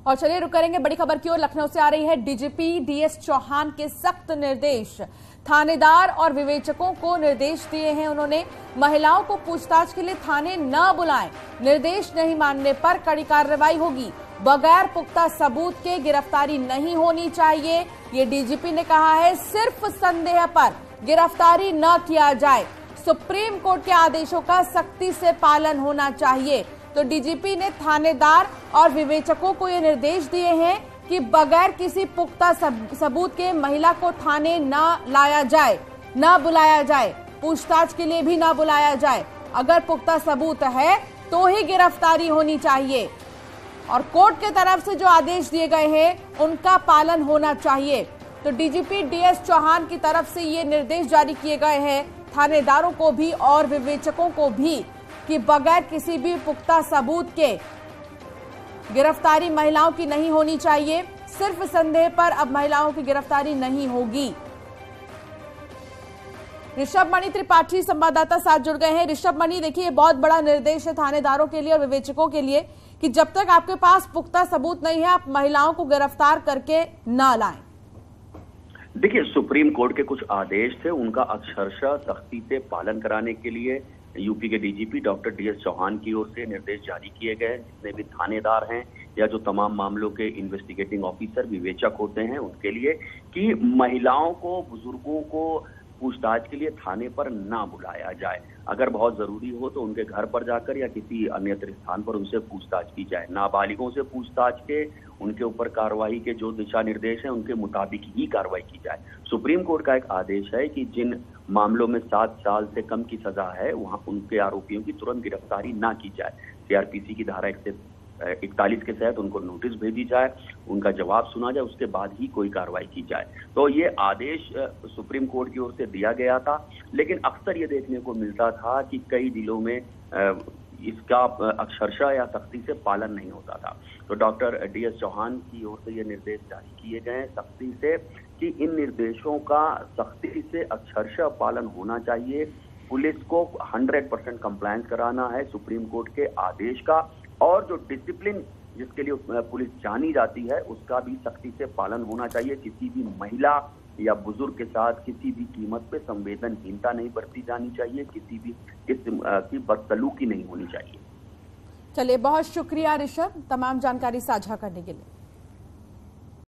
और चलिए रुक करेंगे बड़ी खबर की ओर। लखनऊ से आ रही है। डीजीपी डीएस चौहान के सख्त निर्देश, थानेदार और विवेचकों को निर्देश दिए हैं उन्होंने। महिलाओं को पूछताछ के लिए थाने न बुलाएं, निर्देश नहीं मानने पर कड़ी कार्रवाई होगी। बगैर पुख्ता सबूत के गिरफ्तारी नहीं होनी चाहिए, ये डीजीपी ने कहा है। सिर्फ संदेह पर गिरफ्तारी न किया जाए, सुप्रीम कोर्ट के आदेशों का सख्ती से पालन होना चाहिए। तो डीजीपी ने थानेदार और विवेचकों को ये निर्देश दिए हैं कि बगैर किसी पुख्ता सबूत के महिला को थाने न लाया जाए, न बुलाया जाए, पूछताछ के लिए भी न बुलाया जाए। अगर पुख्ता सबूत है तो ही गिरफ्तारी होनी चाहिए और कोर्ट के तरफ से जो आदेश दिए गए हैं उनका पालन होना चाहिए। तो डीजीपी डीएस चौहान की तरफ से ये निर्देश जारी किए गए हैं थानेदारों को भी और विवेचकों को भी कि बगैर किसी भी पुख्ता सबूत के गिरफ्तारी महिलाओं की नहीं होनी चाहिए। सिर्फ संदेह पर अब महिलाओं की गिरफ्तारी नहीं होगी। ऋषभ मणि त्रिपाठी संवाददाता साथ जुड़ गए हैं। ऋषभ मणि, देखिए बहुत बड़ा निर्देश है थानेदारों के लिए और विवेचकों के लिए कि जब तक आपके पास पुख्ता सबूत नहीं है आप महिलाओं को गिरफ्तार करके न लाएं। देखिए, सुप्रीम कोर्ट के कुछ आदेश थे, उनका अक्षरशः सख्ती से पालन कराने के लिए यूपी के डीजीपी डॉक्टर डीएस चौहान की ओर से निर्देश जारी किए गए। जितने भी थानेदार हैं या जो तमाम मामलों के इन्वेस्टिगेटिंग ऑफिसर विवेचक होते हैं उनके लिए कि महिलाओं को, बुजुर्गों को पूछताछ के लिए थाने पर ना बुलाया जाए। अगर बहुत जरूरी हो तो उनके घर पर जाकर या किसी अन्यत्र स्थान पर उनसे पूछताछ की जाए। नाबालिगों से पूछताछ के उनके ऊपर कार्रवाई के जो दिशा निर्देश हैं उनके मुताबिक ही कार्रवाई की जाए। सुप्रीम कोर्ट का एक आदेश है कि जिन मामलों में 7 साल से कम की सजा है वहां उनके आरोपियों की तुरंत गिरफ्तारी ना की जाए। सीआरपीसी की धारा 141 के तहत उनको नोटिस भेजी जाए, उनका जवाब सुना जाए, उसके बाद ही कोई कार्रवाई की जाए। तो ये आदेश सुप्रीम कोर्ट की ओर से दिया गया था, लेकिन अक्सर ये देखने को मिलता था कि कई जिलों में इसका अक्षरशः या सख्ती से पालन नहीं होता था। तो डॉक्टर डीएस चौहान की ओर से ये निर्देश जारी किए गए हैं सख्ती से कि इन निर्देशों का सख्ती से अक्षरशः पालन होना चाहिए। पुलिस को 100% कंप्लायंस कराना है सुप्रीम कोर्ट के आदेश का, और जो डिसिप्लिन जिसके लिए पुलिस जानी जाती है उसका भी सख्ती से पालन होना चाहिए। किसी भी महिला या बुजुर्ग के साथ किसी भी कीमत पे संवेदनहीनता नहीं बरती जानी चाहिए, किसी भी किस्म की बदसलूकी नहीं होनी चाहिए। चलिए, बहुत शुक्रिया ऋषभ तमाम जानकारी साझा करने के लिए।